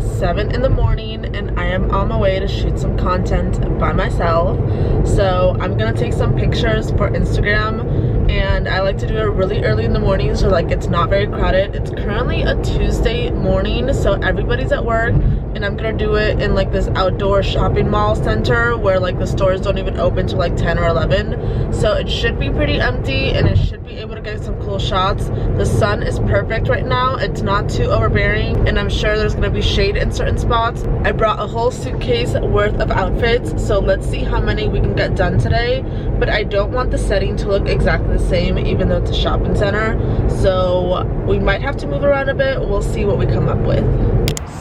7 in the morning and I am on my way to shoot some content by myself. So I'm gonna take some pictures for Instagram, and I like to do it really early in the morning so like it's not very crowded. It's currently a Tuesday morning, so everybody's at work, and I'm gonna do it in like this outdoor shopping mall center where like the stores don't even open till like 10 or 11. So it should be pretty empty and it should be able to get some cool shots. The sun is perfect right now. It's not too overbearing, and I'm sure there's gonna be shade in certain spots. I brought a whole suitcase worth of outfits, so let's see how many we can get done today. But I don't want the setting to look exactly the same, even though it's a shopping center. So we might have to move around a bit. We'll see what we come up with.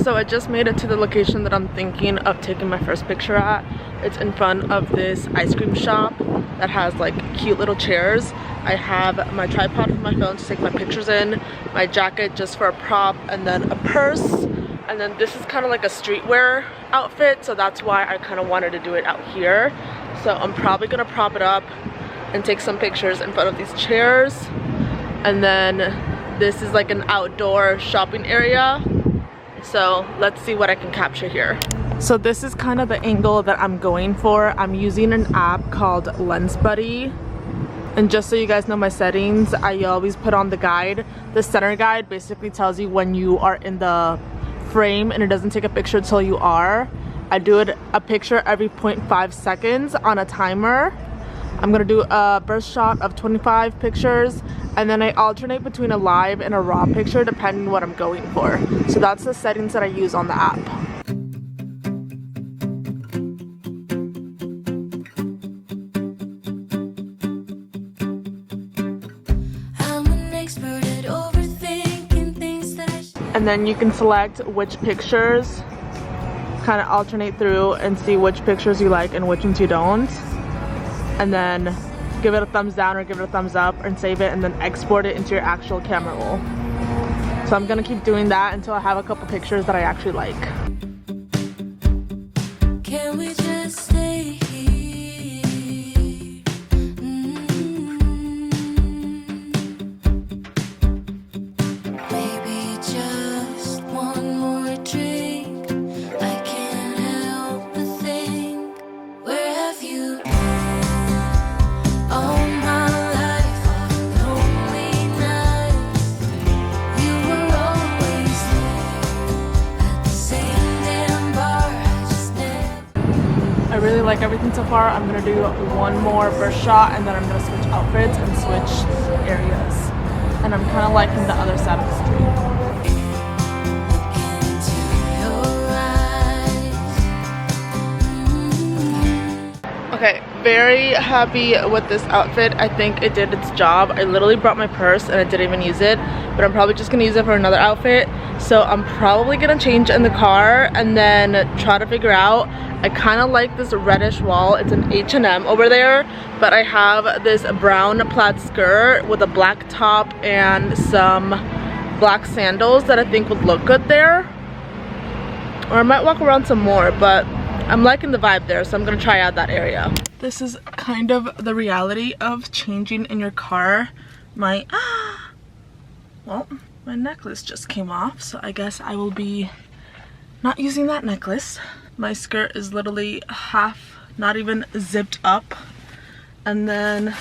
So I just made it to the location that I'm thinking of taking my first picture at. It's in front of this ice cream shop that has like cute little chairs. I have my tripod for my phone to take my pictures in, my jacket just for a prop, and then a purse. And then this is kind of like a streetwear outfit, so that's why I kind of wanted to do it out here. So I'm probably gonna prop it up and take some pictures in front of these chairs. And then this is like an outdoor shopping area. So let's see what I can capture here. So this is kind of the angle that I'm going for. I'm using an app called Lens Buddy. And just so you guys know my settings, I always put on the guide. The center guide basically tells you when you are in the frame and it doesn't take a picture until you are. I do a picture every 0.5 seconds on a timer. I'm gonna do a burst shot of 25 pictures, and then I alternate between a live and a raw picture depending on what I'm going for. So that's the settings that I use on the app. And then you can select which pictures, kind of alternate through and see which pictures you like and which ones you don't. And then give it a thumbs down or give it a thumbs up and save it, and then export it into your actual camera roll. So I'm gonna keep doing that until I have a couple pictures that I actually like. Can we just stay here? Maybe just one more drink. I can't help but think, where have you been? All my life, all the lonely nights, you were always there at the same damn bar. I just never. I really like everything so far. I'm gonna do one more burst shot and then I'm gonna switch outfits and switch areas. And I'm kind of liking the other side of the street. Okay, very happy with this outfit. I think it did its job. I literally brought my purse and I didn't even use it, but I'm probably just gonna use it for another outfit. So I'm probably gonna change in the car and then try to figure out. I kind of like this reddish wall. It's an H&M over there, but I have this brown plaid skirt with a black top and some black sandals that I think would look good there. Or I might walk around some more, but I'm liking the vibe there, so I'm gonna try out that area. This is kind of the reality of changing in your car. Well, my necklace just came off, so I guess I will be not using that necklace. My skirt is literally half, not even zipped up. And then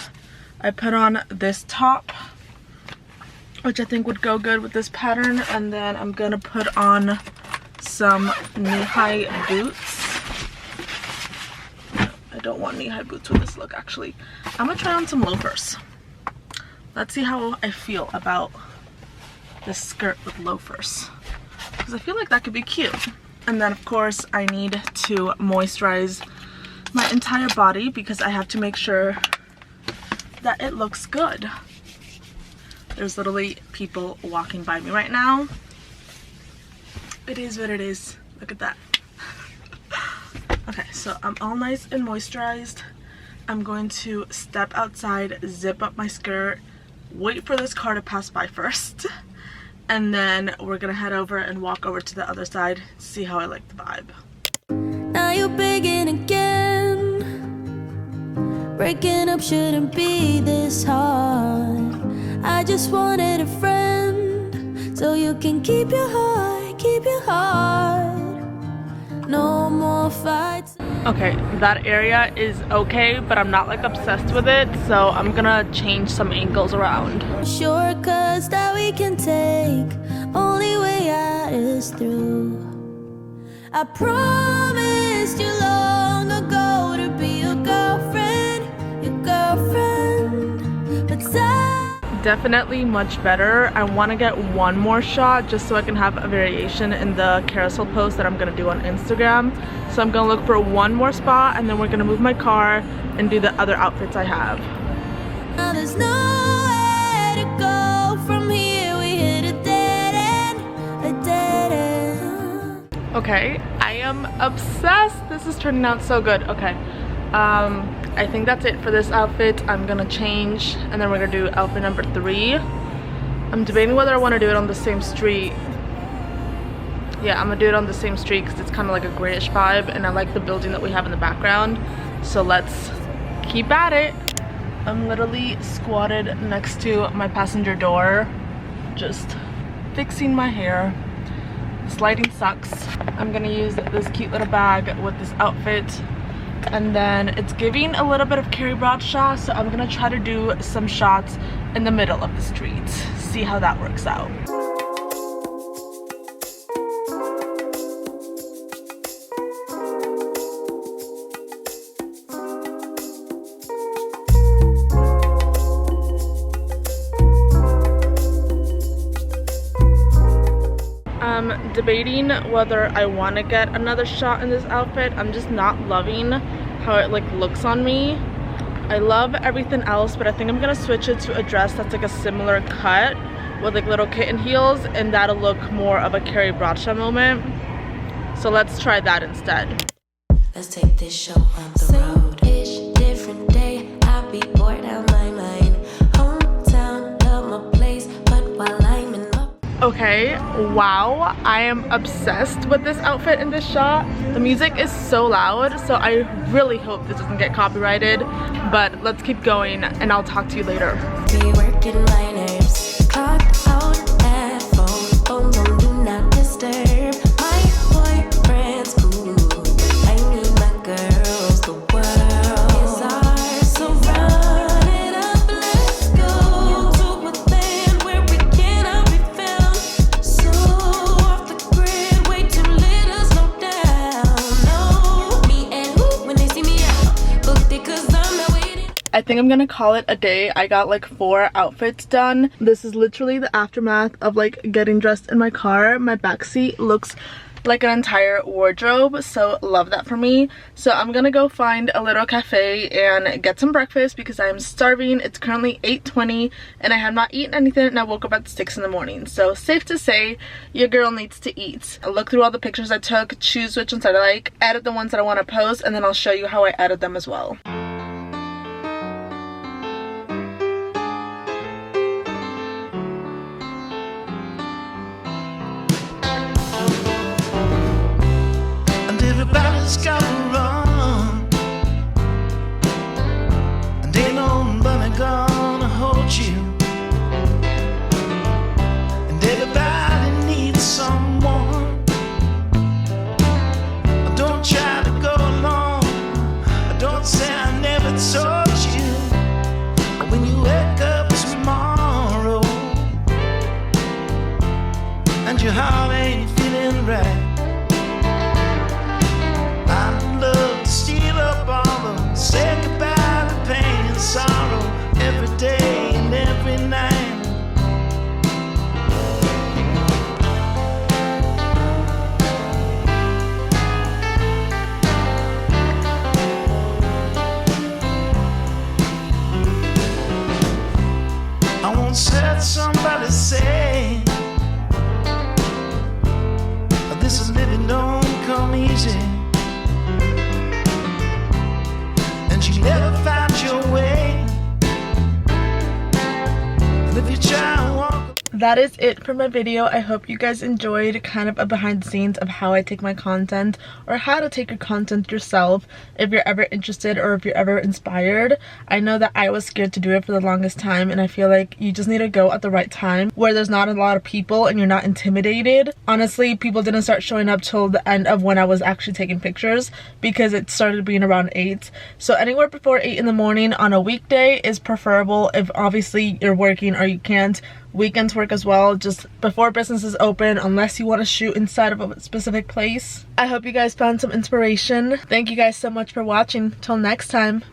I put on this top, which I think would go good with this pattern. And then I'm gonna put on some knee-high boots. I don't want knee-high boots with this look, actually. I'm gonna try on some loafers. Let's see how I feel about this skirt with loafers, because I feel like that could be cute. And then of course I need to moisturize my entire body because I have to make sure that it looks good. There's literally people walking by me right now. It is what it is. Look at that. Okay, so I'm all nice and moisturized. I'm going to step outside, zip up my skirt, wait for this car to pass by first, and then we're gonna head over and walk over to the other side, see how I like the vibe. Now you're begging again. Breaking up shouldn't be this hard. I just wanted a friend, so you can keep your heart, keep your heart. No more fights. Okay, that area is okay, but I'm not like obsessed with it, so I'm gonna change some angles around. Shortcuts that we can take, only way out is through. I promised you long ago to be your girlfriend, but definitely much better. I want to get one more shot just so I can have a variation in the carousel post that I'm gonna do on Instagram. So I'm gonna look for one more spot, and then we're gonna move my car and do the other outfits I have. now there's nowhere to go from here. We hit a dead end, a dead end. Okay, I am obsessed. This is turning out so good. Okay, I think that's it for this outfit. I'm gonna change, and then we're gonna do outfit number 3. I'm debating whether I want to do it on the same street. Yeah, I'm gonna do it on the same street because it's kind of like a grayish vibe, and I like the building that we have in the background. So let's keep at it. I'm literally squatted next to my passenger door, just fixing my hair. This lighting sucks. I'm gonna use this cute little bag with this outfit, and then it's giving a little bit of Carrie Bradshaw, so I'm gonna try to do some shots in the middle of the street, see how that works out. I'm debating whether I want to get another shot in this outfit. I'm just not loving how it like looks on me. I love everything else, but I think I'm gonna switch it to a dress that's like a similar cut with like little kitten heels, and that'll look more of a Carrie Bradshaw moment. So let's try that instead. Let's take this show on the road. Ish, different day. I'll be bored out my mind. Hometown, love my place, but while I'm in my Okay, wow, I am obsessed with this outfit in this shot. The music is so loud, so I really hope this doesn't get copyrighted, but let's keep going and I'll talk to you later. be working my nerves. Clock out at phone do not disturb. My boyfriend's cool. I need my girls, the world is ours, so run it up, let's go to a land where we cannot be found. So off the grid, way too little, slow down. No, me and who when they see me out, booked it 'cause I'm not waiting. I think I'm gonna call it a day. I got like 4 outfits done. This is literally the aftermath of like getting dressed in my car. My backseat looks like an entire wardrobe, so love that for me. So I'm gonna go find a little cafe and get some breakfast because I am starving. It's currently 8:20 and I have not eaten anything, and I woke up at 6 in the morning. So safe to say, your girl needs to eat. I'll look through all the pictures I took, choose which ones I like, edit the ones that I want to post, and then I'll show you how I edit them as well. Everybody's gotta run, and ain't nobody gonna hold you, and everybody needs someone. Don't try to go alone, don't say I that is it for my video. I hope you guys enjoyed kind of a behind the scenes of how I take my content, or how to take your content yourself if you're ever interested or if you're ever inspired. I know that I was scared to do it for the longest time, and I feel like you just need to go at the right time where there's not a lot of people and you're not intimidated. Honestly, people didn't start showing up till the end of when I was actually taking pictures, because it started being around 8. So anywhere before 8 in the morning on a weekday is preferable if obviously you're working or you can't. Weekends work as well, just before businesses open, unless you want to shoot inside of a specific place. I hope you guys found some inspiration. Thank you guys so much for watching. Till next time.